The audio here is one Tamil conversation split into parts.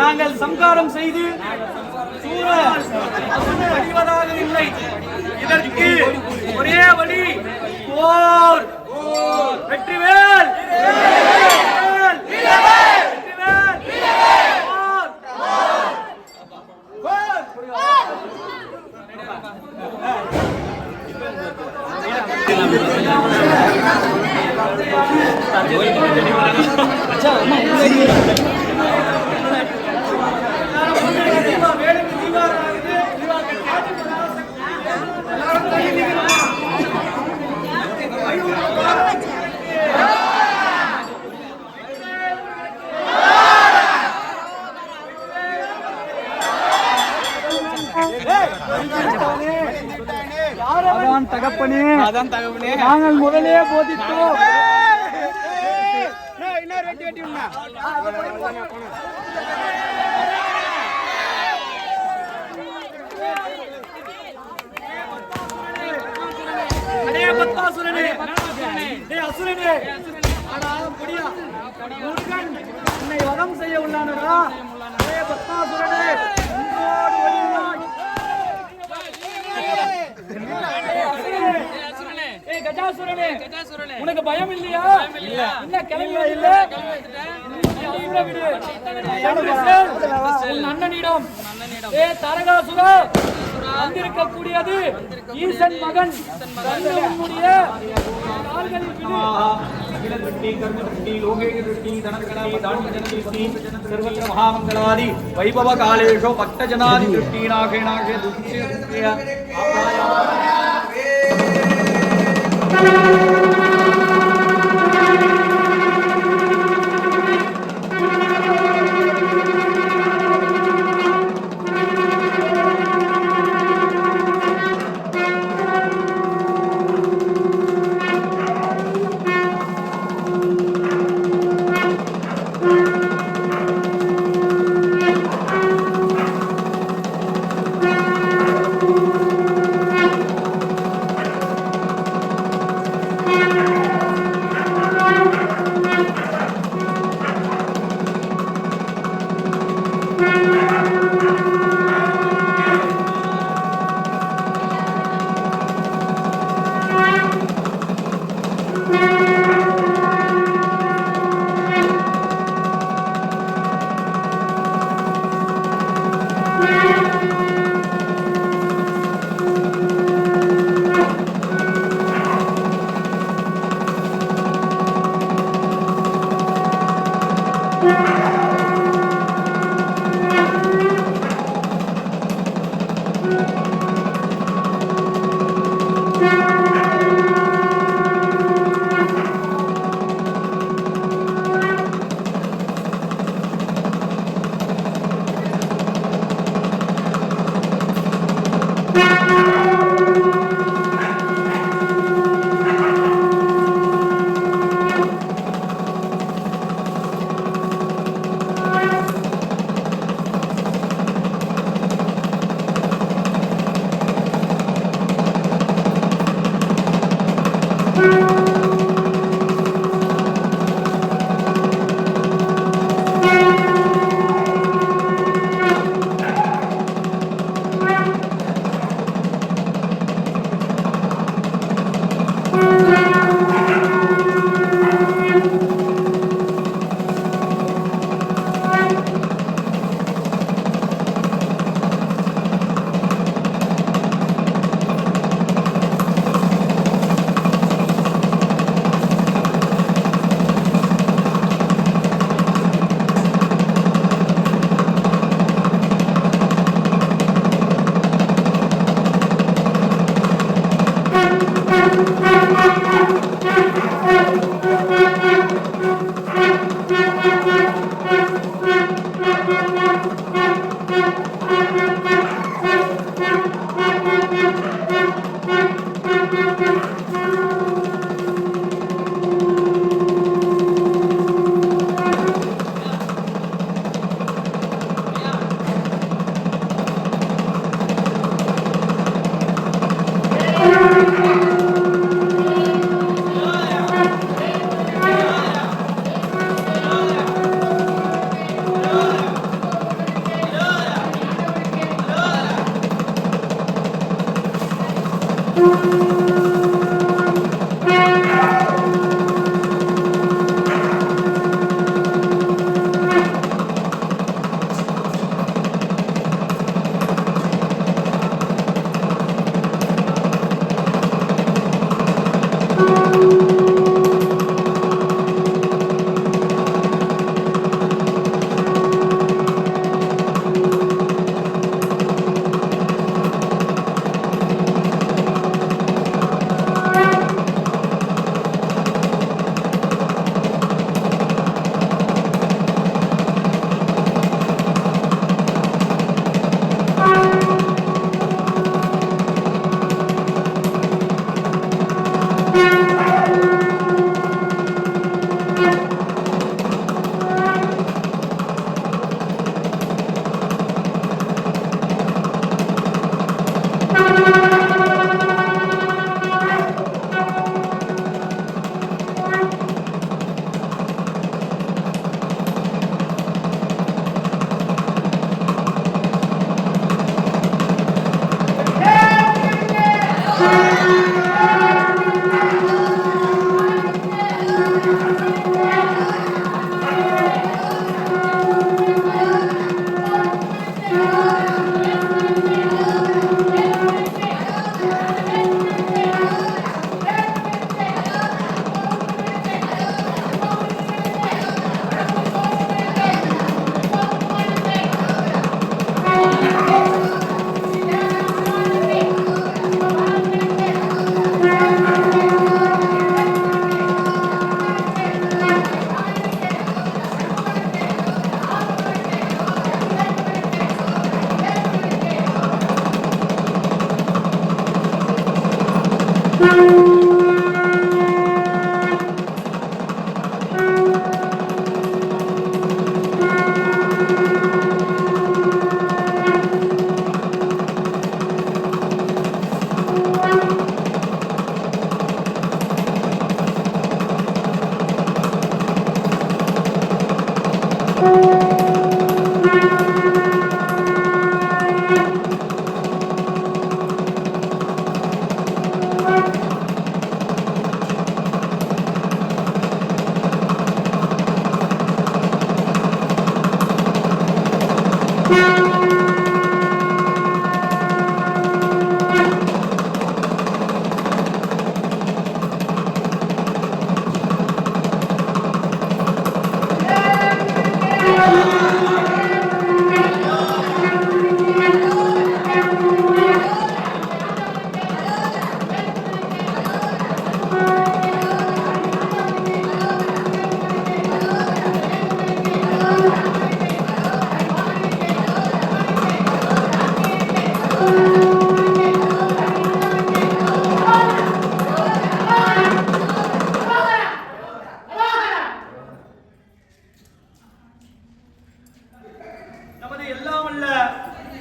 நாங்கள் சம்காரம் செய்து அடிவதாக இல்லை. இதற்கு ஒரே வழி போர். வெற்றிவேல் தகப்பனே, அதான் தகப்பனே, நாங்கள் முதலே போதித்தோம். உன்னை வதம் செய்ய உள்ளானடா. உனக்கு பயம் இல்லையா? என்ன கிளம்பி இல்ல அண்ணனிடம் தரகாசுரா வந்திருக்கக்கூடியது ஈசன் மகன் மகாமங்களாதி வைபவ காலேஷோ பக்த ஜனாதி திருஷ்டி நாகே நாகே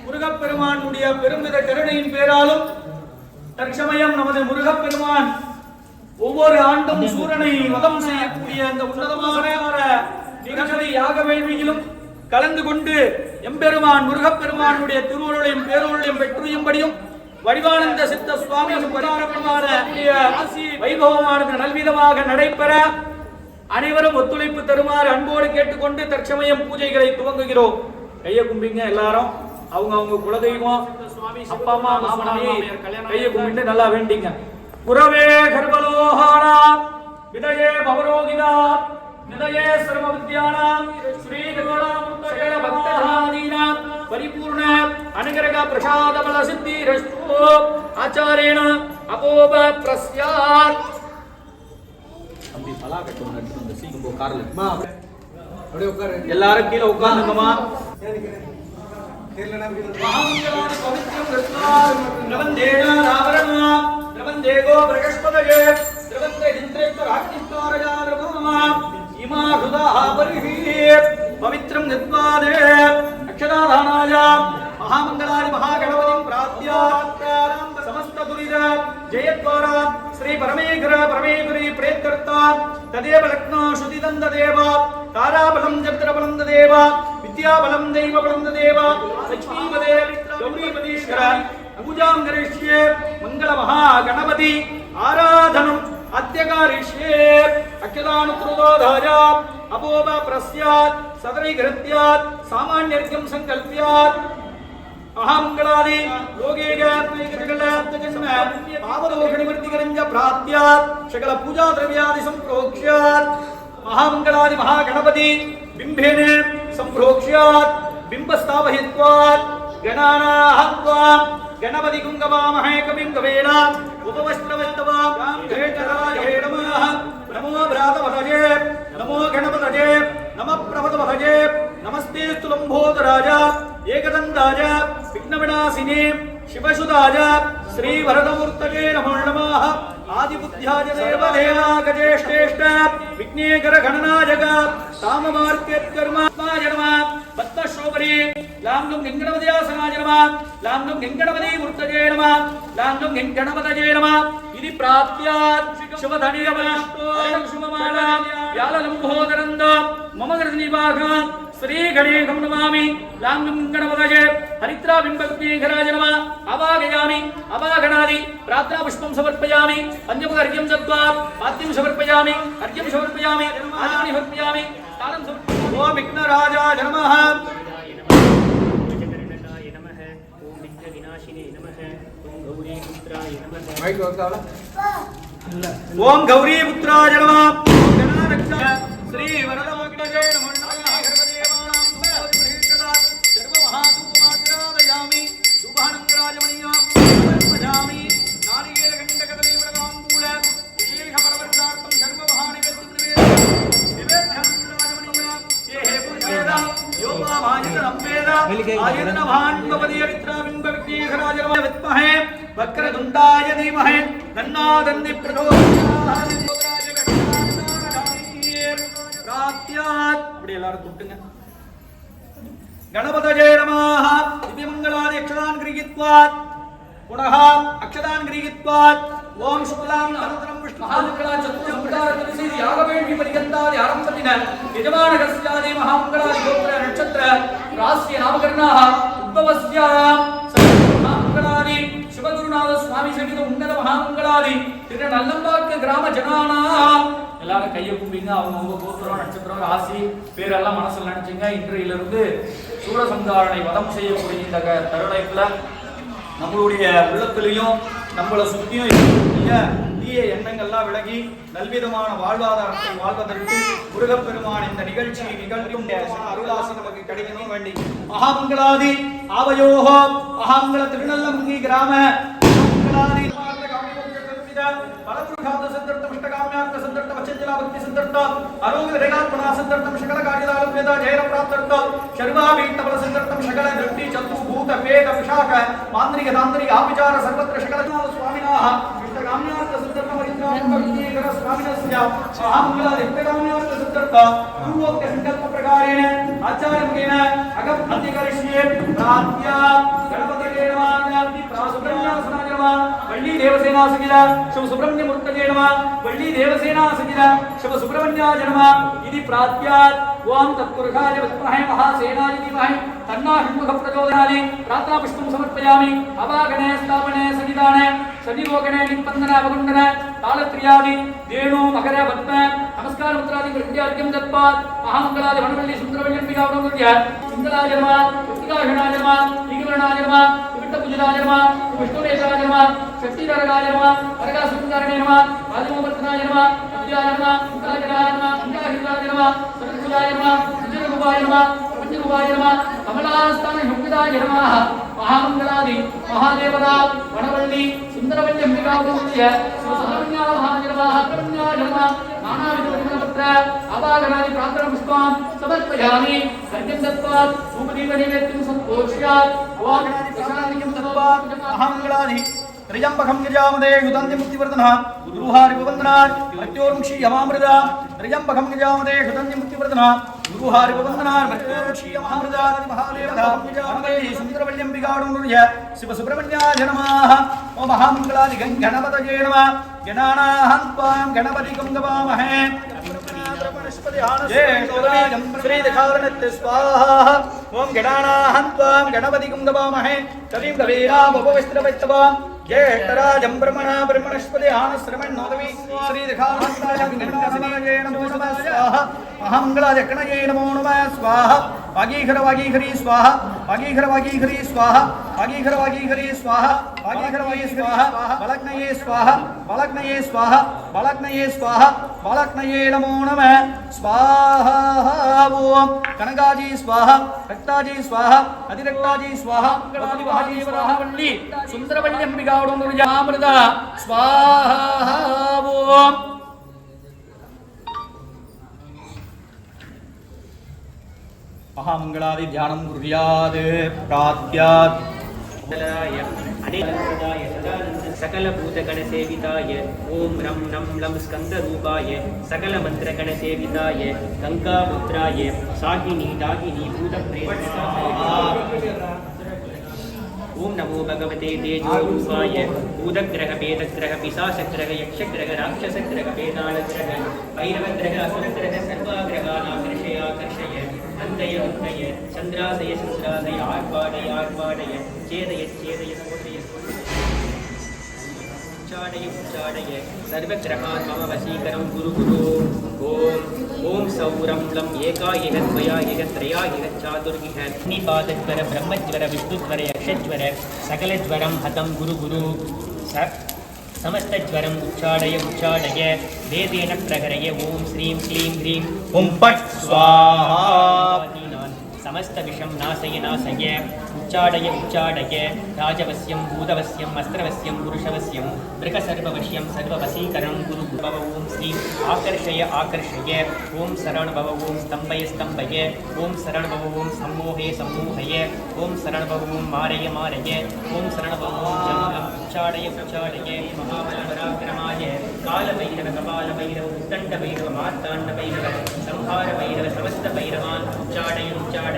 முருகப்பெருமானுடைய பெருமித கருணையின் பேராலும் தற்சமயம் நமது முருகப்பெருமான் ஒவ்வொரு ஆண்டும் சூரனை வதம் செய்யக்கூடிய அந்த உன்னதமான நிகழ்ச்சி யாக வேள்வியிலும் கலந்து கொண்டு எம்பெருமான் முருகப்பெருமானுடைய திருவுருளையும் பேருளையும் பெற்றுயும்படியும் வடிவானந்த சித்த சுவாமி வைபவமானது நல்விதமாக நடைபெற அனைவரும் ஒத்துழைப்பு தருமாறு அன்போடு கேட்டுக்கொண்டு தற்சமயம் பூஜைகளை துவங்குகிறோம். கையை கும்பிங்க எல்லாரும். அவங்க குலதெய்வம் அப்பா அம்மா மாமனார் கையை கும்பிட்டு நல்லா வேண்டிங்க. குரவே கர்வலோகானா விதயே பவரோகிதா நிதயே சர்வ வித்யானாம் ஸ்ரீ சகல பக்தஜனாதீனாம் பரிபூர்ண அனுகிரக பிரசாத பல சித்தி ரஸ்து ஆச்சாரேண அபோப பிரஸ்யாத். அம்பி பலா கட்டு நடந்து அந்த சீக்கிரம் கார்ல அப்படியே உட்காரு. எல்லாரும் கீழே உட்கார்ந்துங்கம்மா. மகாமங்களாதி பவித்ரம் ரத்னாம் நவந்தேனா ராவரணா நவந்தேகோ பிரகஸ்பதயே திரவந்தே இந்திரேஸ்வர அக்னிஸ்வரயா ரமமா இமா ஹுதா பரிஹி பவித்ரம் நித்வாதே அக்ஷதாதானாய மகாமங்களாதி மகாகணபதிம் பிராத்யாத்ராம் சமஸ்த துரித ஜெயத்வாரா ஸ்ரீ பரமேஸ்வரி பிரேத்கர்த்தா ததேவ லக்னோ சுதிதந்த தேவா தாராபலம் சந்திரபலம் தேவா வித்யாபலம் தெய்வபலம் தேவா லட்சுமிபதே கௌரிபதீஸ்வர பூஜாம் கரிஷ்யே மங்கள மகா கணபதி ஆராதனம் அத்யகாரிஷ்யே அக்ஷதானுத்ருதோதாய அபோப பிரஸ்யாத் சதரைகிருத்யாத் சாமான்யர்க்கம் சங்கல்ப்யாத் மகாமங்களாதி யோகேக பாவதோஷநிவர்த்திகரஞ்ச பிராத்யாத் சகல பூஜா திரவியாதி சம்பிரோக்ஷ்யாத் மகாமங்களாதி மகாகணபதி பிம்பேன சம்பிரோக்ஷ்யாத் பிம்பஸ்தாபயித்வாத் கணானாஹத்வாம் கணபதி குங்கவாமஹே கவிம் கவேனா உபவஸ்த்ரவஸ்தவாம் காந்தேகராஜே நமः நமோ பிராதவதஜே நமோ கணபதஜே நம பிரபதவதஜே நமஸ்தே ஸ்துலம்போதராஜ ஏகதந்தாஜ விக்னவிநாசினே சிவசுதாஜ ஸ்ரீ வரதமூர்த்தஜே நமோ நமः ஆதிபுத்யாஜ தேவதேவாகஜேஷ்டேஷ்ட விக்னேகர கணநாயக காமமார்க்கேத்கர்மாத்மாய நமः பத்மஸ்ரோபரி லாம்லும் கெங்கணபதியாசனாய நமः லாம்லும் கெங்கணபதி மூர்த்தஜே நமः லாம்லும் கெங்கணபதஜே நமः இது பிராத்யாத் சிவதனியவனஸ்தோம் சுமமாலா யாலலம்போதரந்த மம கிருதிநிவாகம் ஸ்ரீ கணேகம் நமாமி லாங்கம் கணபதஜே ஹரித்ரா பிம்பக்னேகராஜ நமः அவாகயாமி அவாகணாதி பிரார்த்தனா புஷ்பம் சமர்ப்பயாமி பஞ்சமுக அர்க்யம் தத்வா பாத்யம் சமர்ப்பயாமி அர்க்யம் சமர்ப்பயாமி ஆதானி சமர்ப்பயாமி தானம் சமர்ப்பயாமி. ஓம் விக்னராஜாய நமः ஓம் கௌரி புத்ராய நமः ஸ்ரீ வரதமூர்த்தஜே நமः வக்ரதுண்டாய தீமஹே தன்னோ தந்தி பிரச்சோதயாத். அப்படி எல்லாரும் கூப்பிட்டுங்க. கணபதஜே நமः திவ்யமங்களாதி அக்ஷதான் கிரகித்வாத் புனः அக்ஷதான் கிரகித்வாத் ஓம் சுக்லாம் தரதரம் விஷ்ணு மகாமங்களா சத்துர்முகாரத்தில் செய்து யாகவேள்வி பரியந்தாதி ஆரம்பத்தின யஜமானகஸ்யாதி மகாமங்களாதி கோத்திர நட்சத்திர ராசிய நாமகர்ணாः உத்பவஸ்யாம் மகாமங்களாதி சிவகுருநாத சுவாமி சகித உன்னத மகாமங்களாதி திரு நல்லம்பாக்கு கிராம ஜனானாம் எல்லாரும் கையை கும்பிங்க. அவங்க கோத்திரம் நட்சத்திரம் ராசி பேரெல்லாம் மனசுல நினைச்சுங்க. இன்றையிலிருந்து சூரசம்ஹாரனை வதம் செய்யக்கூடிய இந்த தருணத்துல நம்மளுடைய உள்ளத்திலையும் நம்மளை சுத்தியும் இருக்கக்கூடிய தீய எண்ணங்கள்லாம் விலகி நல்விதமான வாழ்வாதாரத்தை வாழ்வதற்கு முருகப்பெருமான் இந்த நிகழ்ச்சியை நிகழ்த்தும் அருளாசி நமக்கு கிடைக்கணும் வேண்டி மகாமங்களாதி ஆவயோகோ மகாமங்கள திருநல்லமுங்கி கிராம மகாமங்களாதி பலத்ருகாத சந்தர்த்தம் இஷ்டகாம்யார்த்த சந்தர்த்தம் அச்சஞ்சலா பக்தி சந்தர்த்தம் அரோக ரேகாத்மனா சந்தர்த்தம் சகல காரியதாலம் வேதா ஜெயர பிராப்தர்த்தம் சர்வாபீட்ட பல சந்தர்த்தம் சகல திருப்தி சத்து பூத பேத விஷாக மாந்திரிக தாந்திரிக ஆபிச்சார சர்வத்ர சகல சுவாமினாः இஷ்டகாம்யார்த்த சந்தர்த்தம் பரித்ராணம் பக்திகர சுவாமினஸ்ய மகாமங்களாதி இஷ்டகாம்யார்த்த சந்தர்த்தம் பூர்வோக்த சங்கல்ப பிரகாரேண ஆச்சாரமுகேன அகம் அத்திகரிஷ்யே பிராத்யா கணபதியே நம பிராசுப்ரமண்யாசனாய நம வள்ளி தேவசேனா சகித शिव सुब्रह्मण्य मूर्तये नमः वल्ली देवसेना सहित शिव सुब्रह्मण्याय नमः इति प्रार्थ्यात् ओम तत्पुरुषाय विद्महे महासेनाय धीमहि तन्नो षण्मुखः प्रचोदयात् प्रार्थना पुष्पं समर्पयामि अवागणे स्थापने सन्निधाने सन्निरोगणे निपन्दन अवगुण्डन तालत्रियादि देणु मकर पद्म नमस्कार मुद्रादि कृत्यार्घ्यं दत्त्वात् महामंगलादि वनवल्ली सुन्दरवल्लम्बिका वनमुद्य सुन्दराय नमः कृत्तिकाशनाय नमः ईगवर्णाय नमः विट्टपूजिताय नमः विष्णुनेत्राय नमः शक्तिधरगाय नमः अरगासुन्दरणे नमः आदिमवर्तनाय नमः विद्याय नमः उदाजनाय नमः उदाहिताय नमः सरस्वताय नमः सुजनरूपाय नमः पंचरूपाय नमः कमलास्थान योगिताय नमः महामंगलादि महादेवता वनवल्ली सुन्दरवल्लम्बिका वनमुद्य सुब्रह्मण्य महादेवाय नमः नानाविधपत्र अवागणादि प्रार्थना पुष्पां समर्पयामि अर्घ्यं दत्त्वा धूपदीपनैवेद्यं संतोष्यात् अवागणादि प्रसादं दत्त्वा महामंगलादि त्र्यंबकं गजामदे हुतन्ति मुक्तिवर्धनः गुरुहारि वन्दनात् मृत्योर्मुक्षी यमामृता त्र्यंबकं गजामदे हुतन्ति मुक्तिवर्धनः गुरुहारि वन्दनात् मृत्योर्मुक्षी यमामृता महादेवता गजामदे सुन्दरवल्लम्बिकाडुर्य शिव सुब्रह्मण्याय नमः ओम महामंगलादि गणपतये नमः गणानाहं त्वां गणपतिं गवामहे स्वाहा ओम गणानाहं त्वां गणपतिं गवामहे कविं कवीनामुपविष्टवैस्तवां ज्येष्ठराजं ब्रह्मणा ब्रह्मणस्पति आनश्रमण्णोदवी श्रीदखानन्दाय गणपतये नमो नमः स्वाहा महामंगलाजकणये नमो नमः स्वाहा वागीघर वागीघरी स्वाहा वागीघर वागीघरी स्वाहा वागीघर वागीघरी स्वाहा वागीघर वागी स्वाहा बलग्नये स्वाहा बलग्नये स्वाहा बलग्नये स्वाहा बलग्नये नमो नमः स्वाहा ओम कनकाजी स्वाहा रक्ताजी स्वाहा अधिरक्ताजी स्वाहा गणपतिवाजी स्वाहा वल्ली सुन्दरवल्लम्बिकाडुर्यामृता स्वाहा ओम महामंगलादि ध्यानं कुर्यात् प्रार्थ्यात् सकल भूतगण सेविताय ओम रम नम लम स्कंद रूपाय सकल मंत्र गण सेविताय गंगापुत्राय सागिनी दागिनी भूत प्रेत ओम नमो भगवते तेजो रूपाय भूतग्रह वेदग्रह पिशाचग्रह यक्षग्रह राक्षसग्रह वेदालग्रह भैरवग्रह असुरग्रह सर्वाग्रहानाकर्षय आकर्षय अन्तय अन्तय चन्द्रादय चन्द्रादय आर्वाडय आर्वाडय चेदय चेदय स्फोटय उच्चाडय उच्चाडय सर्वग्रहान् मम वशीकरं गुरु गुरु ओम ओम सौरं लम् एकायः द्वयायः त्रयायः चातुर्यः निपातज्वर ब्रह्मज्वर विष्णुज्वर यक्षज्वर सकलज्वरं हतं गुरु गुरु समस्तज्वरम् उच्चाडय उच्चाडय वेदेन प्रहरय ओम श्रीं क्लीं ह्रीं ओम पट् स्वाहा समस्त विषं नाशय नाशय उच्चाडय उच्चाडय राजवस्यं भूतवस्यं अस्त्रवस्यं पुरुषवस्यं मृगसर्ववश्यं सर्ववशीकरणं गुरु भव ओम श्रीं आकर्षय आकर्षय ओम शरण भव ओम स्तंभय स्तंभय ओम शरण भव ओम सम्मोहे सम्मोहय ओम शरण भव ओम मारय मारय ओम शरण भव ओम जंगम उच्चाडय उच्चाडय महाबलपराक्रमाय कालभैरव कपालभैरव उद्दण्डभैरव मार्ताण्डभैरव संहारभैरव समस्तभैरवान् उच्चाडय उच्चाडय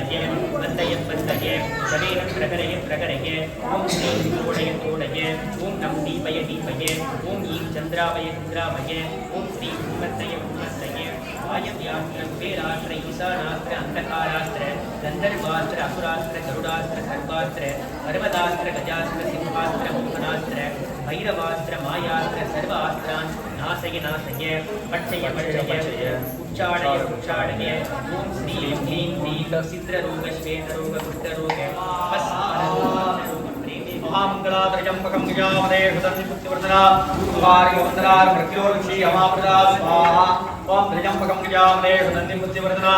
वन्दय वन्दय प्रकटये शरीरं प्रकटये प्रकटये ॐ श्रीं तोडय तोडय ॐ नं दीपय दीपये ॐ ईं चन्द्रावय चन्द्रावय ॐ श्रीं भूमत्रय भूमत्रय वायव्यास्त्र कुबेरास्त्र ईशानास्त्र अन्धकारास्त्र गन्धर्वास्त्र असुरास्त्र गरुडास्त्र सर्वास्त्र पर्वतास्त्र गजास्त्र सिंहास्त्र मोहनास्त्र भैरवास्त्र मायास्त्र सर्वास्त्रान् नाशय नाशय पक्षय पक्षय उच्चाडय उच्चाडय ॐ श्रीं ह्रीं क्लीं सिद्ररोग श्वेतरोग कुष्ठरोग महामंगलात्रयंबकं गजामदे हृदय पुत्रवर्धना वारिवन्दनार मृत्योर्षि अमाप्रदा स्वाहा ओम त्र्यंबकं गजामदे हृदय पुत्रवर्धना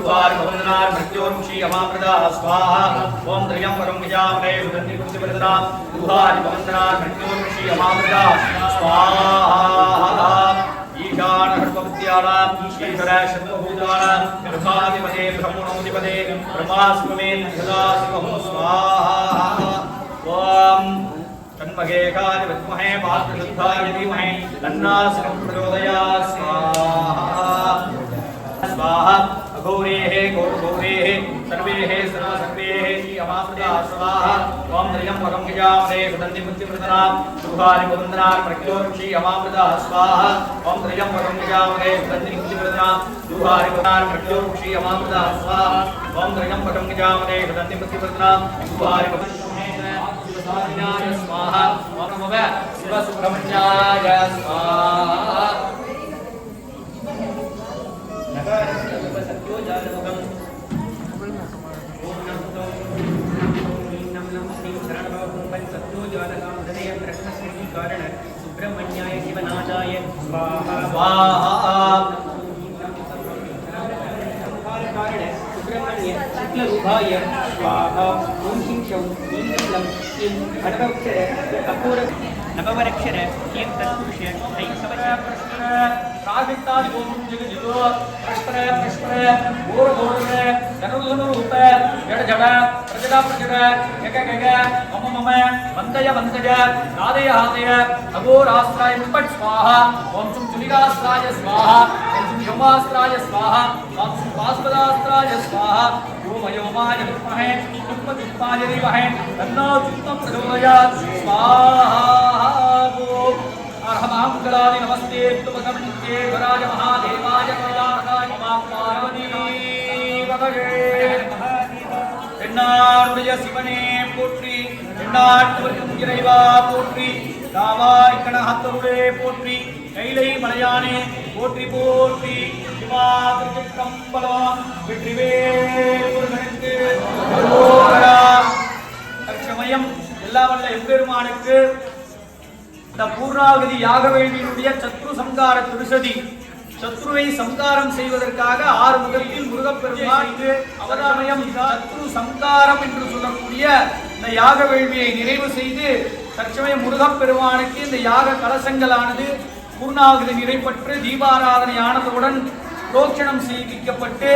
वारिवन्दनार मृत्योर्षि अमाप्रदा स्वाहा ओम त्र्यंबकं गजामदे हृदय पुत्रवर्धना वारिवन्दनार मृत्योर्षि अमाप्रदा स्वाहा ईशान हर्षवत्यानां ईश्वर सर्वभूतानां ब्रह्माधिपते ब्रह्मणोधिपते ब्रह्मास्मि सदाशिवं स्वाहा ओम तन्महे काल विद्महे पात्रशुद्धाय धीमहि तन्नासकं प्रचोदयात् स्वाहा स्वाहा अघोरेः घोरघोरेः सर्वेः सर्वसर्वेः अमामृता स्वाहा ओम त्र्यंबकं गजामहे हृदन्ति मुक्तिप्रदनां शुभारिवन्दनां मृत्योर्षि अमामृता स्वाहा ओम त्र्यंबकं गजामहे हृदन्ति मुक्तिप्रदनां शुभारिवन्दनां मृत्योर्षि अमामृता स्वाहा ओम त्र्यंबकं गजामहे हृदन्ति मुक्तिप्रदनां शुभारिवन्दनां स्वाहा ओम नमः शिवसुब्रह्मण्याय स्वाहा सत्यो जातमुखम् ओम नमः श्री शरणभवं सत्यो जातकं हृदय प्रश्नस्थिति कारण सुब्रह्मण्याय शिवनाथाय स्वाहा स्वाहा कारण सुब्रह्मण्य शुक्लरूपाय स्वाहा ओम ह्रीं शौं ह्रीं लं ह्रीं घटवक्षर कपूर नववरक्षर ह्रीं तत्पुरुष ह्रीं सवच प्रावित्तादि ओम जगजितो प्रश्न प्रश्न घोर घोर धनुधनु रूप जड़ जड़ प्रजड़ा प्रजड़ा गग गग मम मम वंदय वंदय नादय हादय अघोरास्त्राय पट स्वाहा ओम सुम चुलिकास्त्राय स्वाहा ओम सुम योमास्त्राय स्वाहा ओम सुम पास्पदास्त्राय स्वाहा व्योमयोमाय विद्महे दुष्पदुष्पाय धीमहि तन्नो चित्तं प्रचोदयात् स्वाहा अहमांगलानि नमस्ते तुमकर्णित्ये वराज महादेवाय कलाकाय मा पार्वती वदगे என்னாருடைய சிவனே போற்றி என்னாட்டவர்க்கும் இறைவா போற்றி தாவாய் கணஹத்தருளே போற்றி கைலை மலையானே போற்றி போற்றி சிவா திருச்சிற்றம்பலம் வெற்றிவேல் முருகனுக்கு அரோகரா தற்சமயம் எல்லாம் வல்ல எம்பெருமானுக்கு இந்த பூர்ணாவதி யாக வேள்வியினுடைய சத்ரு சம்கார திருசதி சத்ருவை சம்காரம் செய்வதற்காக ஆறு முகத்தில் முருகப்பெருமானுக்கு அவதாமயம் சத்ரு சம்காரம் என்று சொல்லக்கூடிய இந்த யாக வேள்வியை நிறைவு செய்து தற்சமயம் முருகப்பெருமானுக்கு இந்த யாக கலசங்களானது பூர்ணாவதி நிறைப்பற்று தீபாராதனை ஆனதுடன் புரோக்ஷணம் செய்விக்கப்பட்டு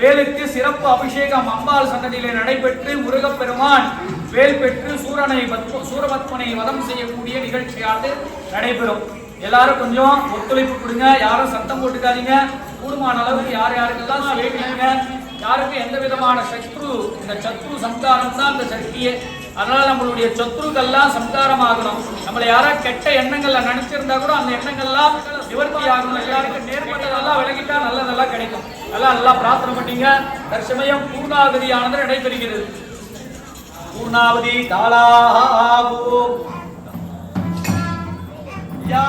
வேலுக்கு சிறப்பு அபிஷேகம் அம்பாள் சன்னதியிலே நடைபெற்று முருகப்பெருமான் வேல் பெற்று சூரபத்மனை வதம் செய்யக்கூடிய நிகழ்ச்சியானது நடைபெறும். எல்லாரும் கொஞ்சம் ஒத்துழைப்பு கொடுங்க, யாரும் சத்தம் போட்டுக்காதீங்க. கூடுமான அளவுக்கு யார் யாருக்கெல்லாம் வேண்டிங்க, யாருக்கு எந்த விதமான இந்த சத்ரு சம்காரம் தான் இந்த சக்தியே. அதனால நம்மளுடைய சத்ருக்கெல்லாம் சம்காரம் ஆகணும். நம்மளை யாராவது கெட்ட எண்ணங்கள்ல நினைச்சிருந்தா கூட அந்த எண்ணங்கள்லாம் நிவர்த்தி ஆகணும். எல்லாருக்கும் நேர்மட்டதெல்லாம் விலகிட்டா நல்லதெல்லாம் கிடைக்கும். நல்லா பிரார்த்தனை பண்ணீங்க. தற்சமயம் பூர்ணாவதியானது நடைபெறுகிறது. பூர்ணாவதி தாளாவோ யா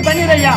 பன்னீர் ஐயா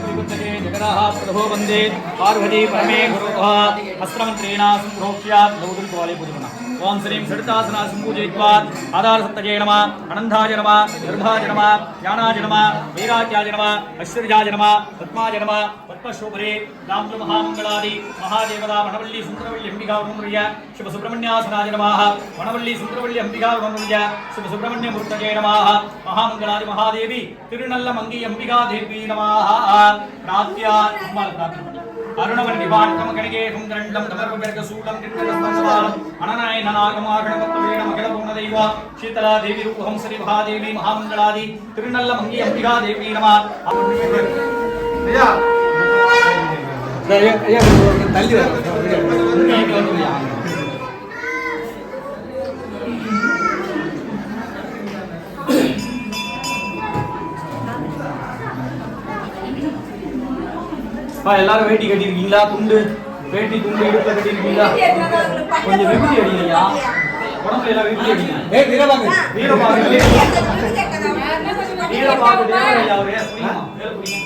प्रभो वंदे पार्वती परमे गुरुः अस्त्रमंत्रेण संप्रोक्ष्यात् लौकिकवाले पूजमना ओम श्रीं सरितासना संपूजयित्वा आधार सत्तये नमः अनंताय नमः निर्भाय नमः ज्ञानाय नमः वीराज्याय नमः ऐश्वर्याय नमः पद्माय नमः पद्मशोभरे रामचंद्र महामंगलादि महादेवता वनवल्ली सुंदरवल्ली अंबिका वनमुर्य शिव सुब्रह्मण्यासनाय नमः वनवल्ली सुंदरवल्ली अंबिका वनमुर्य शिव सुब्रह्मण्य मूर्तये नमः महामंगलादि महादेवी तिरुनल्लमंगी अंबिका देवी नमः प्रात्या अरुणवन विभागम गणगेहं दंडम दमर्पवर्गसूलं किट्टस्मंसवालं अननायन नागमागणपत्वेन मगलपूर्णदैव शीतला देवी रूपहं श्री महादेवी महामंगलादि तिरुनल्लमंगी अंबिका देवी नमः या तल्ली எல்லாரும் வேட்டி கட்டி இருக்கீங்களா? துண்டு வேட்டி துண்டு இடுப்புல கட்டி இருக்கீங்களா? கொஞ்சம் வெட்டி அடிங்கய்யா. உடம்புல எல்லாம் வெட்டி அடிங்க. ஏய் வீரபாகு வீரபாகு வீரபாகு தேவரையா அவரே புரியுமா? வேற புரியுமா?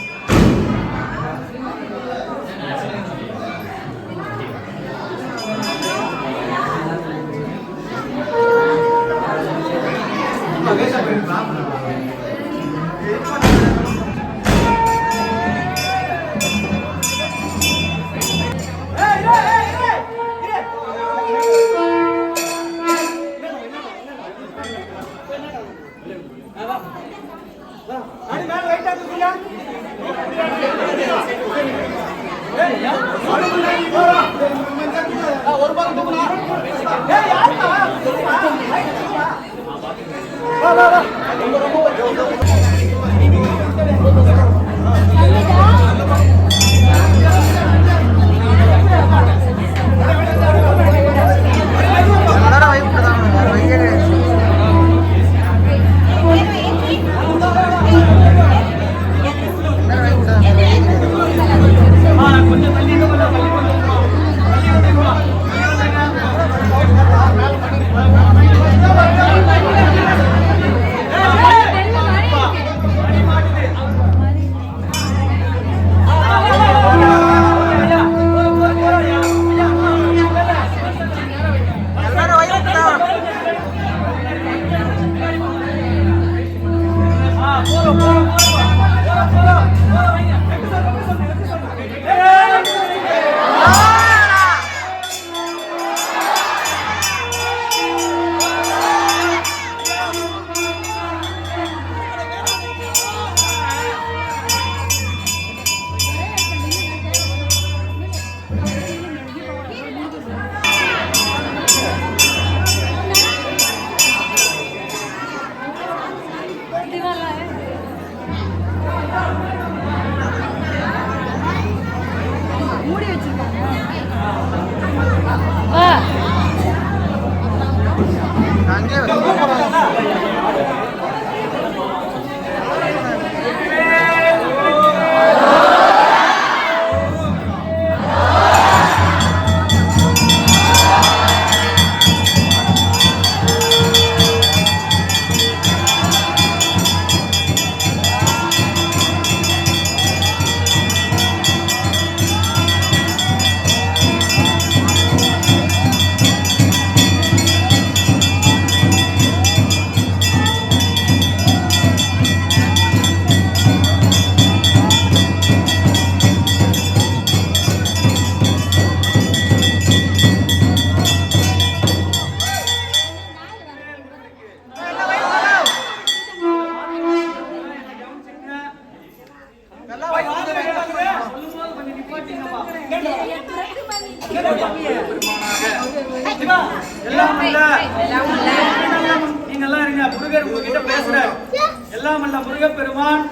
முருகப்பெருமான்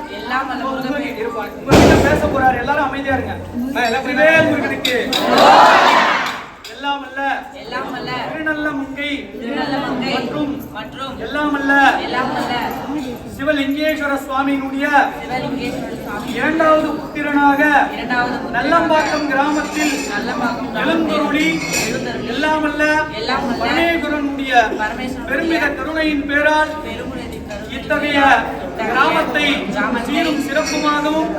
உங்ககிட்ட பேச போறாரு. எல்லாரும் அமைதியா இருங்க. வெற்றிவேல் முருகனுக்கு எல்லாமல்ல திருநல்ல மங்கை மற்றும் எல்லாமல்ல சிவலிங்கேஸ்வர சுவாமியினுடைய இரண்டாவது புத்திரனாக நல்லம்பாக்கம் கிராமத்தில் எழுந்தருளி எல்லாமல்ல பரமேஸ்வரனுடைய பெருமித கருணையின் பேரால் இத்தகைய கிராமத்தை சீரும் சிறப்புமாகவும்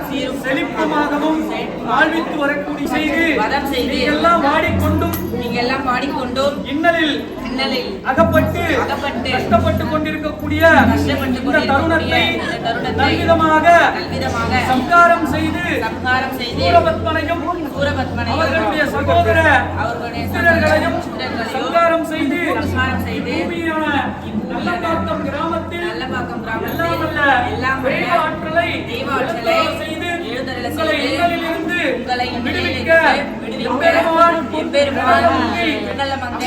செழிப்புமாகவும் வாழ்வித்து வரக்கூடிய செய்து நீங்க எல்லாம் பாடிக்கொண்டும் இன்னலில் அகப்பட்டு கஷ்டப்பட்டு கொண்டிருக்கக்கூடிய இந்த தருணத்தை நல்விதமாக சம்காரம் செய்து சூரபத்மனையும் அவர்களுடைய சகோதர புத்திரர்களையும் சம்காரம் செய்து பூமியான நல்லம்பாக்கம் கிராமத்தில் எல்லாம் ஆற்றலை செய்து உங்களை விடுவிக்க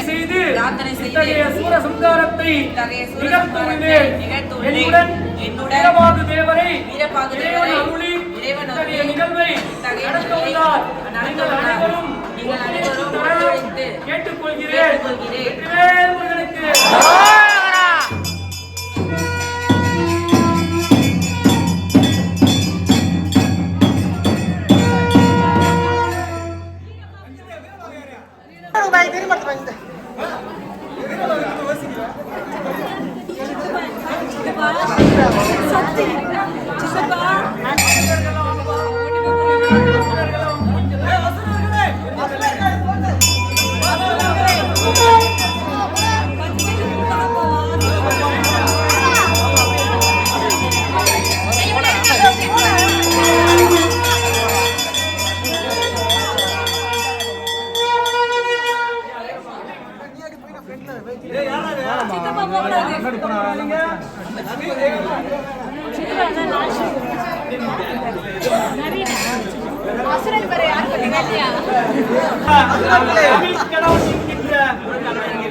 செய்து இத்தகைய சூரசம்காரத்தை நிகழ்த்துவதேன் என்னுடன் தேவரை அருளி இத்தகைய நிகழ்வை நடத்த உள்ளார். நீங்கள் அனைவரும் கேட்டுக்கொள்கிறேன். வெற்றிவேல் முருகனுக்கு சக்தி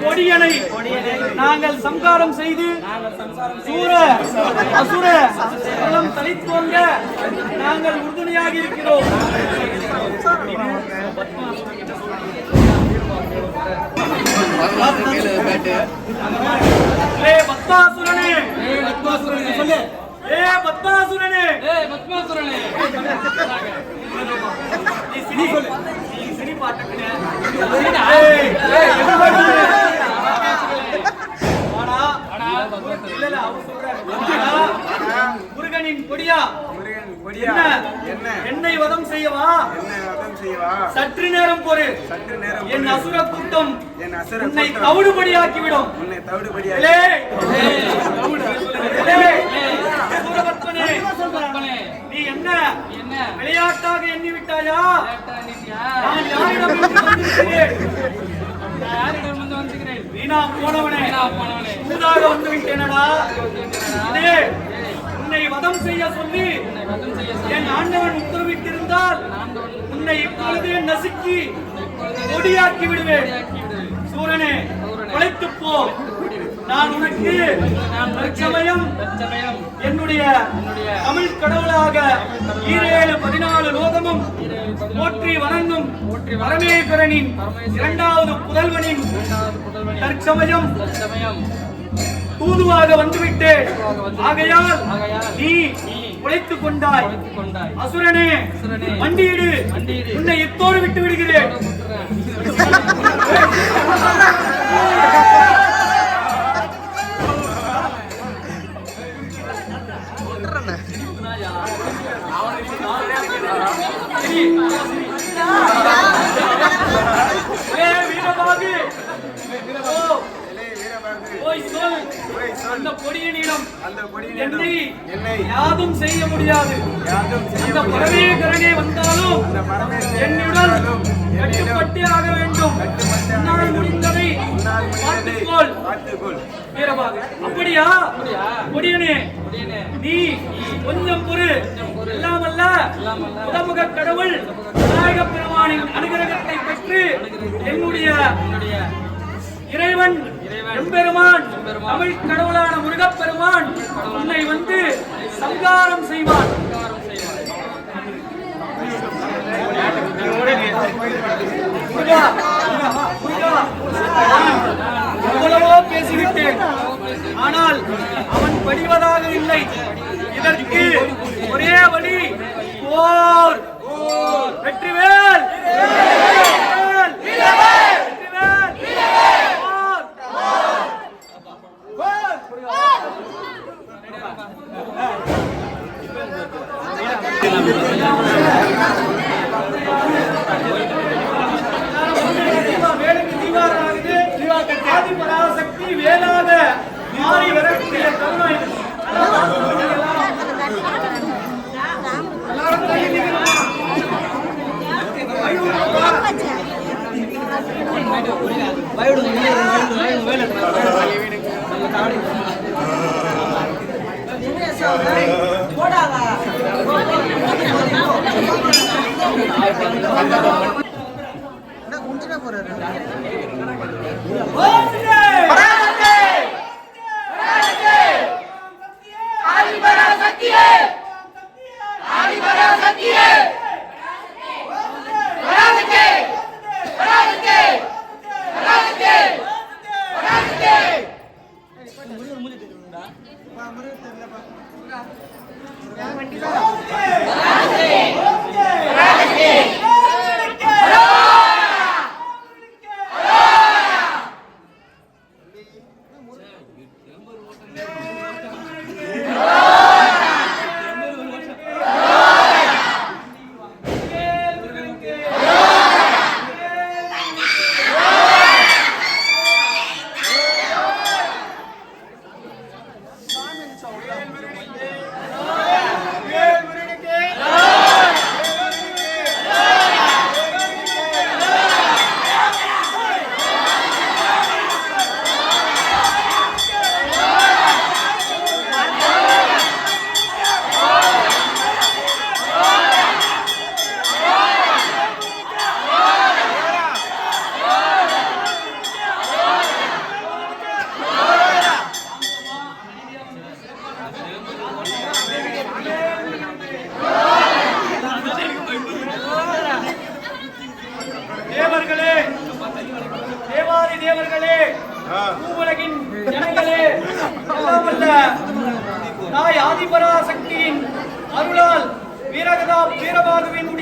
கொடியனை நாங்கள் சம்காரம் செய்து சூர அசுர குலம் தளித்தோங்க நாங்கள் உறுதுணையாக இருக்கிறோம். பத்மாசுரனே சொல்லு. பத்மாசுரனே பத்மாசுரனே நீ சொல்லு. சினி பாட்டுக்கு முருகனின் கொடியா என்னை வதம் செய்யவா? சற்று நேரம் பொறு. என் அசுர கூட்டம் உன்னை தவிடுபடியாக்கிவிடும். நீ என்ன விளையாட்டாக எண்ணி விட்டாயா? நான் யாரிடம் வந்திருக்கிறேன்? வீணா போனவனே புதிதாக வந்து விட்டேனடா. உன்னை வதம் செய்ய சொல்லி என் ஆண்டவன் உத்தரவிட்டிருந்தால் உன்னை இப்பொழுதே நசுக்கி கொடியாக்கி விடுவேன். சூரனே உழைத்து போ. நான் உனக்கு தற்சமயம் என்னுடைய தமிழ் கடவுளாக 14 லோகமும் போற்றி வணங்கும் பரமேஸ்வரனின் 2வது புதல்வனின் தற்சமயம் தூதுவாக வந்துவிட்டேன். ஆகையால் நீ உழைத்துக் கொண்டாய். அசுரனே மண்டியிடு. உன்னை எத்தோடு விட்டு விடுகிறேன். அந்த பொடியனிடம் என்னை யாதும் செய்ய முடியாது. அந்த பரமேஸ்வரனே வந்தாலும் என்னுடன் கட்டுப்பட்டே ஆக வேண்டும். உன்னால் முடிந்ததை பார்த்துக்கொள் வீரபாகு. அப்படியா பொடியனே? நீ கொஞ்சம் பொறு. இல்லாமல்ல முதமுக கடவுள் விநாயக பெருமானின் அனுகிரகத்தை பெற்று என்னுடைய இறைவன் எம்பெருமான் தமிழ் கடவுளான முருகப்பெருமான் உன்னை வந்து சங்காரம் செய்வான். எவ்வளவோ பேசிவிட்டேன், ஆனால் அவன் படிவதாக இல்லை. இதற்கு ஒரே வழி போர். வெற்றிவேல் பராசக்தி வேளாக மாறி வரக்கூடிய தருணம்.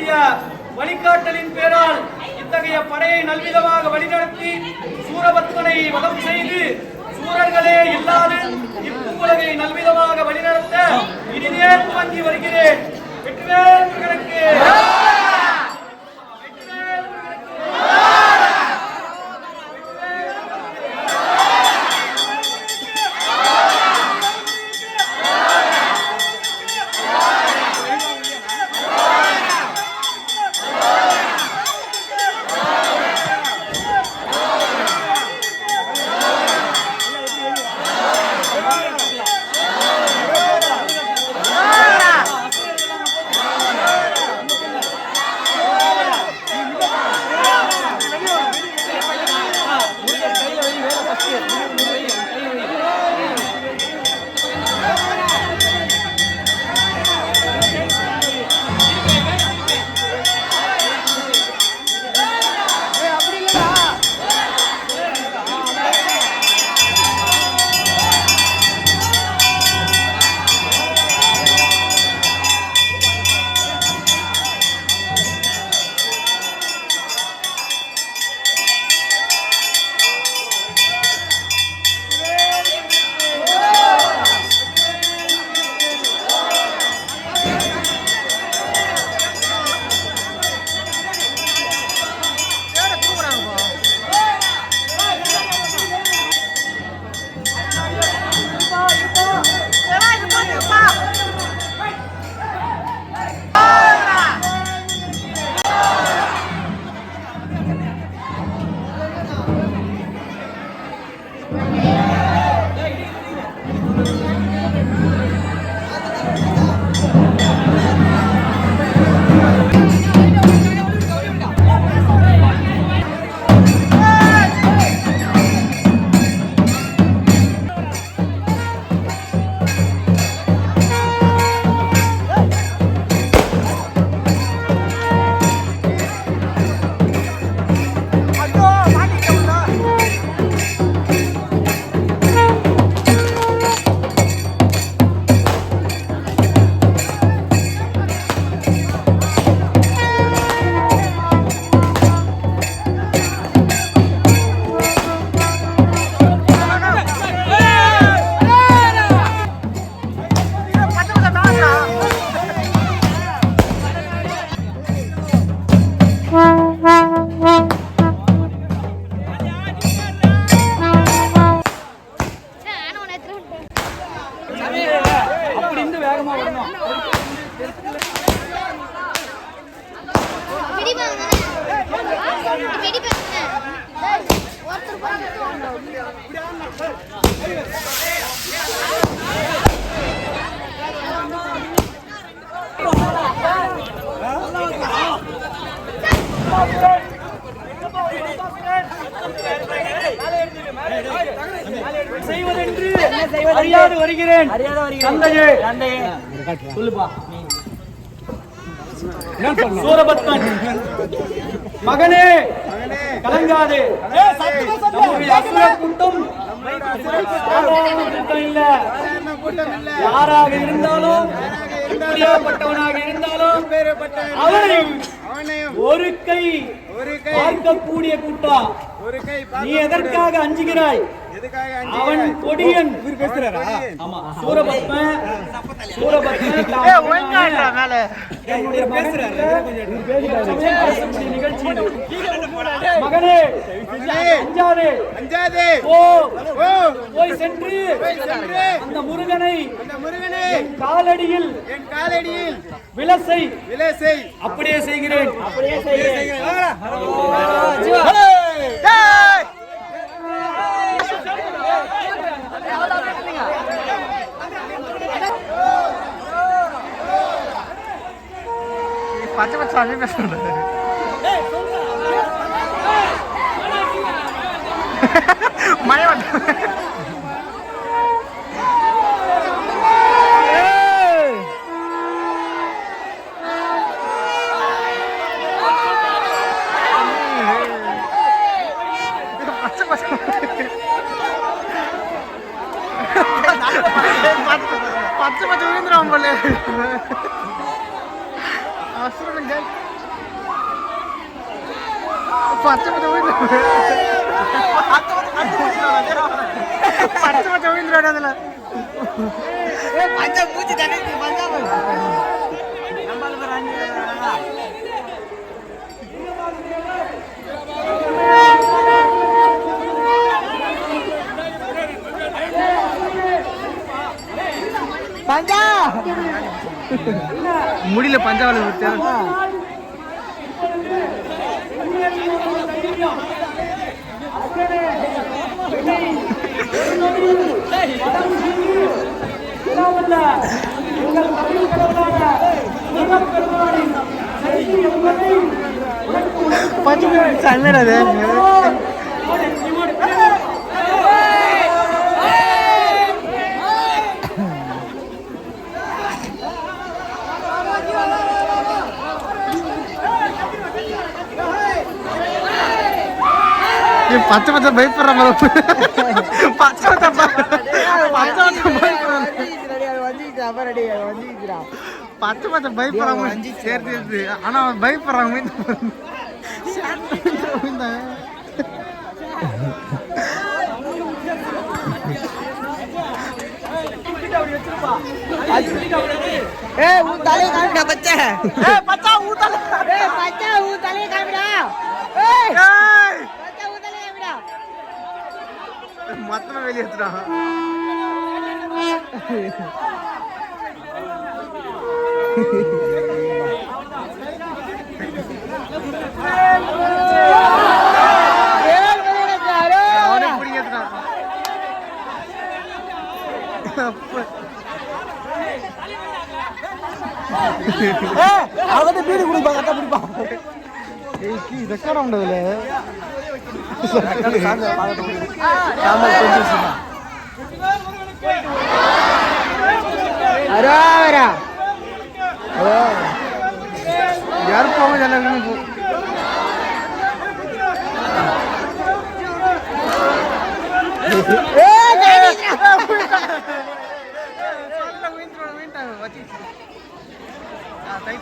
உங்களுடைய வழிகாட்டலின் பேரால் இத்தகைய படையை நல்விதமாக வழிநடத்தி சூரபத்மனை வதம் செய்து சூரர்களே இல்லாது இப்புலகை நல்விதமாக வழிநடத்த இனிதே துவங்கி வருகிறேன். வெற்றிவேல் முருகனுக்கு. அறியாது வருகிறேன். தந்தையே சொல்லுப்பா. சூரபத்மன் மகனே கலங்காதே. அசுர கூட்டம் இல்ல. யாராக இருந்தாலும் எப்படியாப்பட்டவனாக இருந்தாலும் அவனையும் ஒரு கை பார்க்கக்கூடிய கூட்டம். நீ எதற்காக அஞ்சுகிறாய்? அவன் கொடியன். ஆமா, சூரபத்மன் மகனே அஞ்சாதே. போய் சென்று அந்த முருகனை காலடியில் விலசை அப்படியே செய்கிறேன். பச்சை பச்சை பேசுறது மழை பச்சை பச்சை விழுந்துடும் போல. பச்சை பச்சை போயிட்டு அதுல பஞ்சா பூச்சி தண்ணி பஞ்சா பஞ்சா முடியல பஞ்சாவளி சமையல் பச்சை பச்சை பயப்படுற பச்சை பச்சை பச்சை பயப்படுறாங்க சேர்த்து ஆனா பயப்படுறாங்க மொத்தமா வெளியேற்றுறான் அவனே பிடிக்கிறான் அவன் பீடி குடிப்பா கரெக்டா பிடிப்பா ரெக்கார்ட் உண்டதுல யாரும் போக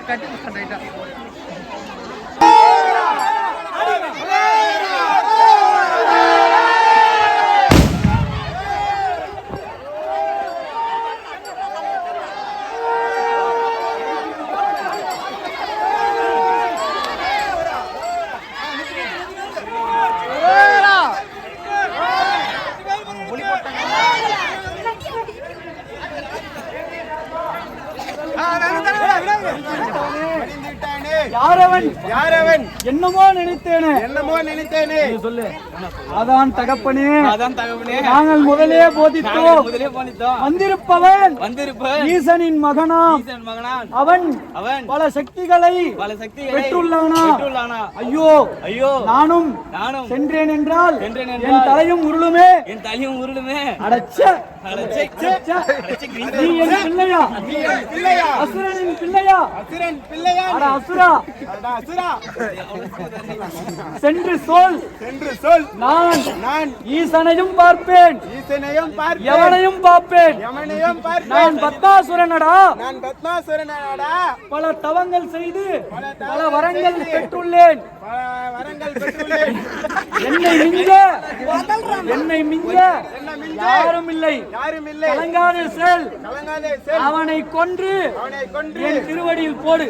கட்டி ரைட்டா யாரவன் என்னமோ நினைத்தேனே சொல்லு. அதான் தகப்பனே நாங்கள் முதலே போதித்தோம் வந்திருப்பவன் ஈசனின் மகனாம் அவன் பல சக்திகளை பெற்றுள்ளானா. ஐயோ நானும் சென்றேன் என்றால் என் தலையும் உருளுமே அடச்ச நீ என் பிள்ளையா அசுரனின் பிள்ளையா அட அசுரா சென்று சொல் நான் ஈசனையும் பார்ப்பேன் எவனையும் பார்ப்பேன் நான் பத்மாசுரனடா பல தவங்கள் செய்து பல வரங்கள் பெற்றுள்ளேன் என்னை மிஞ்ச யாரும் இல்லை கலங்காதே செல் அவனை கொன்று என் திருவடியில் போடு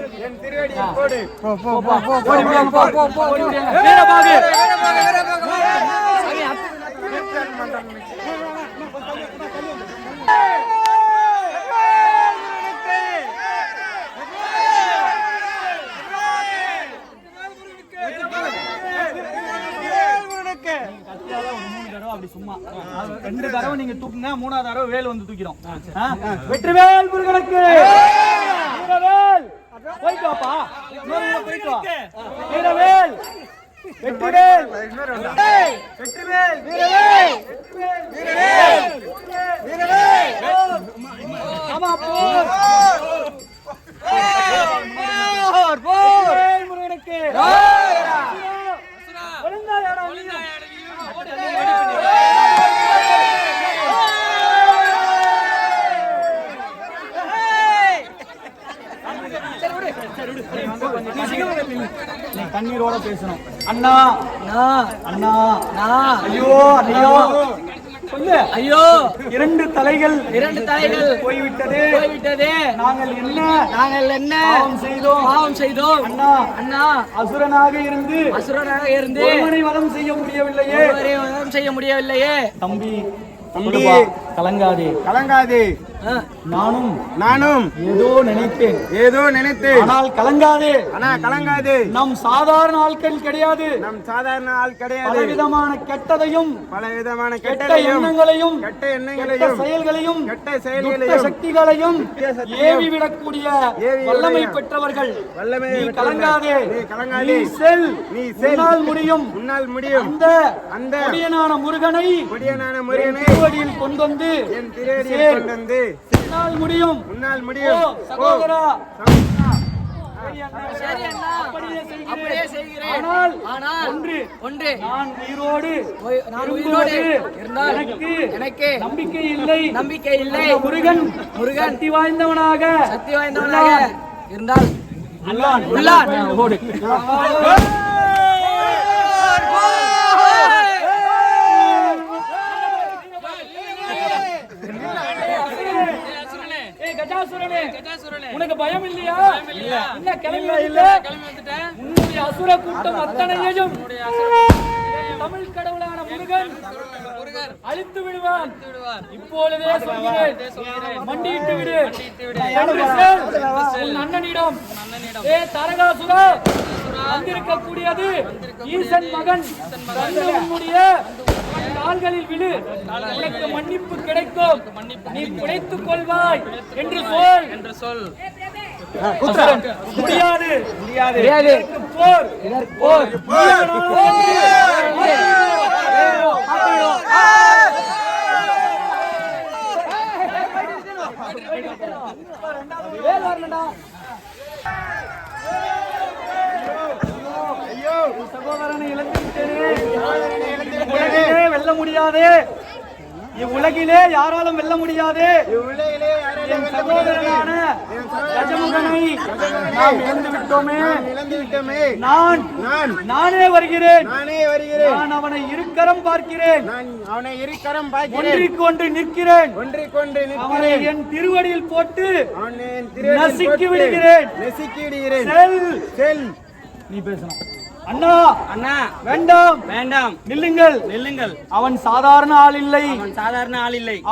சும்மா 2 தடவை நீங்க தூக்குங்க, 3ஆவது தடவை வேல் வந்து தூக்கிறோம். வெற்றிவேல் முருகனுக்கு போயிட்டு வாப்பா, போயிட்டு வா. வீரவேல் வெற்றிவேல் வெற்றிவேல் ஆமா போர் முருகனுக்கு சரி நீ கண்ணீரோட பேசணும். அண்ணா அண்ணா ஐயோ ஐயோ சொல்லு. ஐயோ, 2 தலைகள் போய்விட்டது. நாங்கள் என்ன பாவம் செய்தோம். அண்ணா அசுரனாக இருந்து ஒருவனை வதம் செய்ய முடியவில்லையே. தம்பி கலங்காதே. நானும் ஏதோ நினைத்தேன். ஆனால் கலங்காதே. நம் சாதாரண ஆட்கள் கிடையாது. பலவிதமான கெட்டதையும் கெட்ட எண்ணங்களையும் கெட்ட செயல்களையும் துஷ்ட சக்திகளையும் ஏவி விடக்கூடிய வல்லமை பெற்றவர்கள். நீ கலங்காதே. நீ செல். உன்னால் முடியும். அந்த கொடியனான முருகனை திருவடியில் கொண்டு வந்து உன்னால் முடியும். சகோதரா, அப்படியே செய்கிறேன். ஆனால் ஒன்று, நான் உயிரோடு இருந்தால் எனக்கு நம்பிக்கை இல்லை. முருகன் சக்தி வாய்ந்தவனாக இருந்தால் உள்ளான். உனக்கு பயம் இல்லையா? என்ன கிளம்பி உன்னுடைய அசுர கூட்டம் அத்தனையையும் தமிழ் கடவுளான முருகன் அழித்து விடுவான். இப்பொழுதே சொல்கிறேன், மண்டியிட்டு விடு. உன் அண்ணனிடம் தாரகாசுரா வந்திருக்கக்கூடியது ஈசன் மகன். உன்னுடைய கால்களில் விடு, உனக்கு மன்னிப்பு கிடைக்கும். நீ பிழைத்துக் கொள்வாய் என்று சொல். முடியாது. போர். சகோதரனை இழந்துவிட்டேனே. வெல்ல முடியாதே. இவ்வுலகிலே யாராலும் வெல்ல முடியாதே. என் சகோதரனான கஜமுகனை நாம் இழந்து விட்டோமே. நானே வருகிறேன். நான் அவனை இருக்கரம் பார்க்கிறேன். ஒன்றிக் கொண்டு நிற்கிறேன். அவனை என் திருவடியில் போட்டு நசுக்கி விடுகிறேன். செல். நீ பேசணும். அண்ணா வேண்டாம். நில்லுங்கள். அவன் சாதாரண ஆள் இல்லை.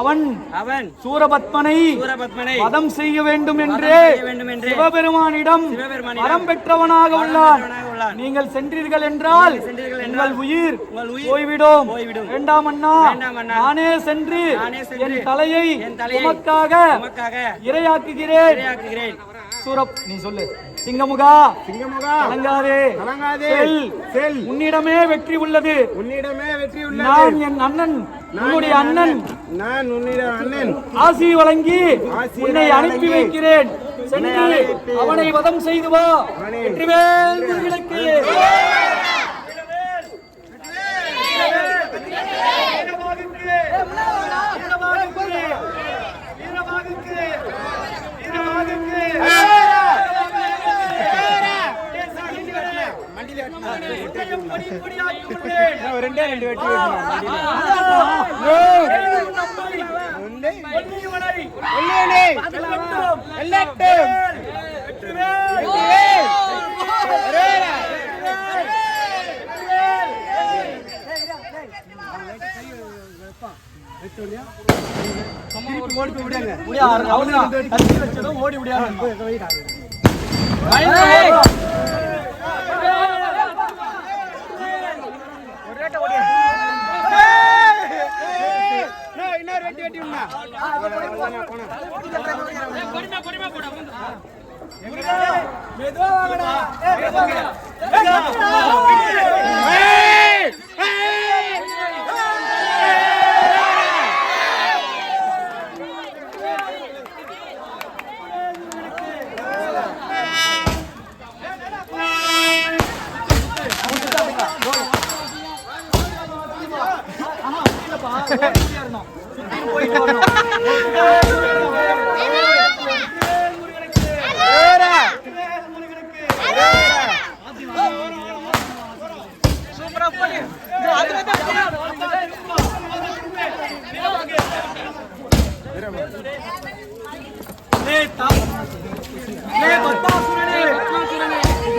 அவன் சூரபத்மனை வதம் செய்ய வேண்டும் என்றே சிவபெருமானிடம் வரம் பெற்றவனாக உள்ளான். நீங்கள் சென்றீர்கள் என்றால் உங்கள் உயிர் போய்விடும். வேண்டாம் அண்ணா. நானே சென்று என் தலையை உமக்காக இரையாக்குகிறேன். நீ சொல்லு. சிங்கமுகா கலங்காதே. செல். உன்னிடமே வெற்றி உள்ளது. நான் என் அண்ணன், உன்னுடைய அண்ணன். ஆசி வழங்கி உன்னை அனுப்பி வைக்கிறேன். சென்று அவனை வதம் செய்து வா. வெற்றிவேல் முருகனுக்கு. ரெண்டு வெட்டி ஓடி முடியாது.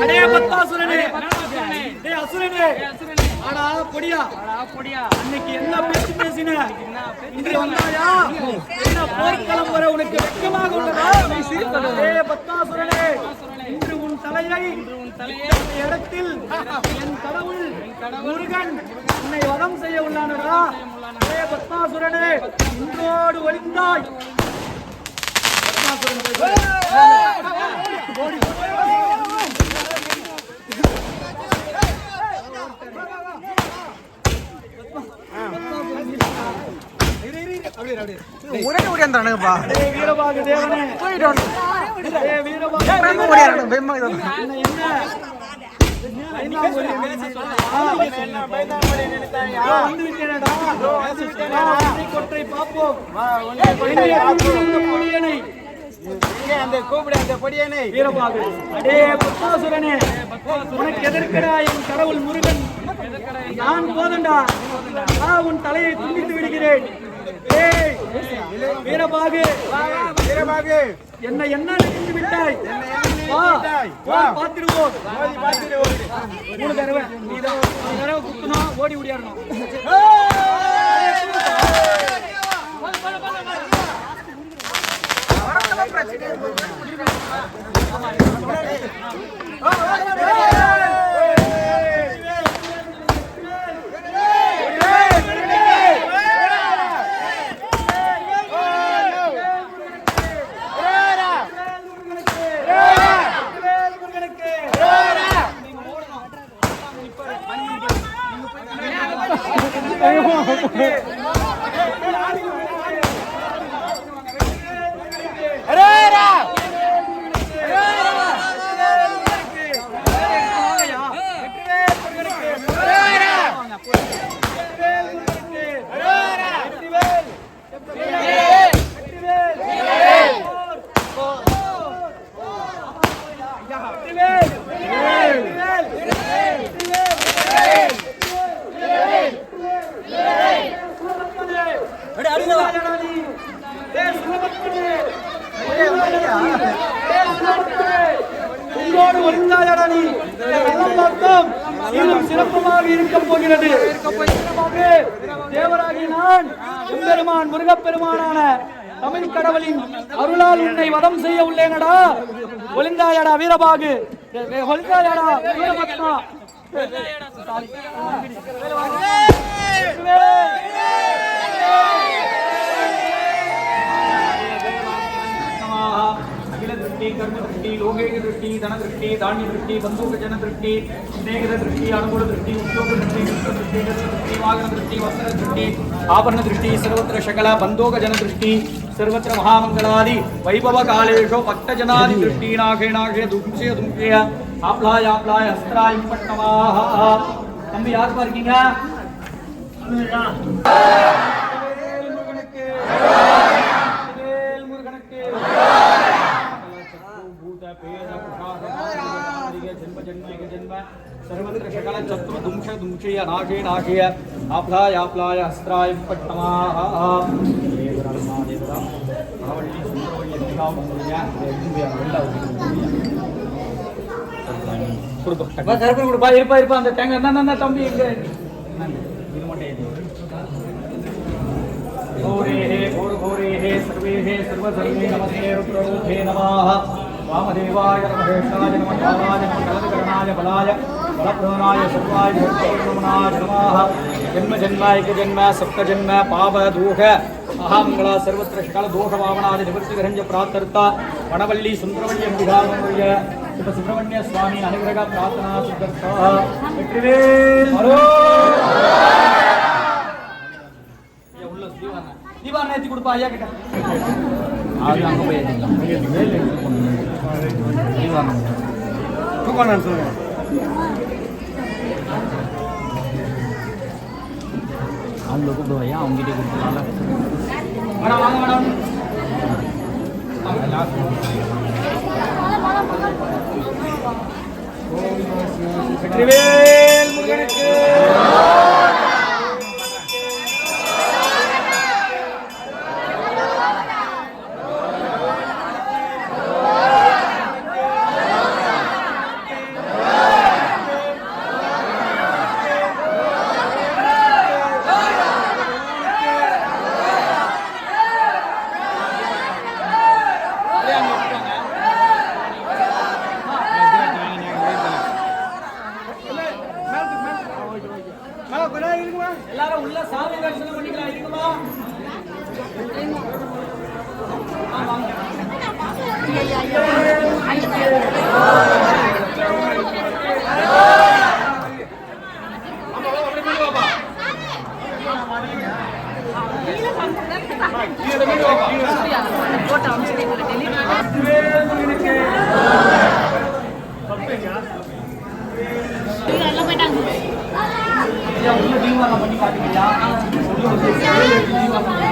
அடே பத்தாசுரனே டேய் அசுரனே ஆடா பொடியா அன்னைக்கு என்ன பேச்சு பேசின இன்று வந்தாயா என்ன போர்க்களம் வர உனக்கு வெட்கமாக உள்ளதா டேய் பத்தாசுரனே இன்று உன் தலையை இந்த இடத்தில் என் கடவுள் முருகன் உன்னை வதம் செய்ய உள்ளானடா டேய் பத்தாசுரனே இன்றோடு ஒளிந்தாய் வீரபாகு தேவனே கொற்றை பார்ப்போம் வீரபாகு அடே பத்தாசுரனே உனக்கு எதற்கடா என் கடவுள் முருகன் நான் போதண்டா உன் தலையை துண்டித்து விடுகிறேன் வீரபாகு என்னை என்ன நினைத்து விட்டாய் பார்த்துடுவோம் மூணு தடவை நீ தடவை குத்தணும் ஓடி ஓடியாடணும் சிறப்பமாக இருக்க போகிறது. தேவராகி நான் எம்பெருமான் முருகப்பெருமானான தமிழ் கடவுளின் அருளால் உன்னை வதம் செய்ய உள்ளேனடா. ஒளிந்தாயடா வீரபாகு, ஒளிந்தாயடா வீரபத்மா. दृष्टि कर्म दृष्टि लोके दृष्टि धन दृष्टि धान्य दृष्टि बंधु जन दृष्टि स्नेह दृष्टि अनुकूल दृष्टि उद्योग दृष्टि मित्र दृष्टि दृष्टि वाहन दृष्टि वस्त्र दृष्टि आभरण दृष्टि सर्वत्र शकल बंधोक जन दृष्टि सर्वत्र महामंगलादि वैभव कालेषु भक्तजनादि दृष्टि नागे नागे दुंसे दुंसे आप्लाय आप्लाय अस्त्राय पट्टमाः. தம்பி யார் பாருக்கீங்க? सर्वत्र शकल चतुर दुंश दुंशय नागे नागे आप्लाय आप्लाय अस्त्राय पट्टमाः. இருப்பா இருப்பா இருப்பா அந்த தேங்க என்ன தம்பி இது மட்டும் घोरे घोरे सर्वे सर्वधर्मे नमस्ते रुद्रोभे नमः. वामदेवाय महेशाय नमः कालाय नमः कलकरणाय बलाय बलप्रदानाय सर्वाय भक्तोन्नमनाय नमः. जन्म जन्मायक जन्म सप्त जन्म पाप दोष महामंगला सर्वत्र सकल दोष वामनादि निवृत्ति ग्रहण्य प्रार्थर्ता वनवल्ली सुंदरवल्ली अंबिकामय शिव सुब्रह्मण्य स्वामी अनुग्रह प्रार्थना सिद्धर्थः. வெற்றிவேல் தீபாவளி நேர்த்தி கொடுப்பா ஐயா கிட்ட. அது அங்க போய் சொல்லுங்க. அவங்க கூப்பிடுவாயா அவங்க கிட்டே கொடுத்துருவாங்க. மேடம் வாங்க மேடம். வெற்றிவேல் முருகனுக்கு. எல்லாம் போயிட்டாங்க. ஐயா, உள்ள தீபாவளி பண்ணி காட்டுங்கய்யா. உள்ள வந்து தீபாவளி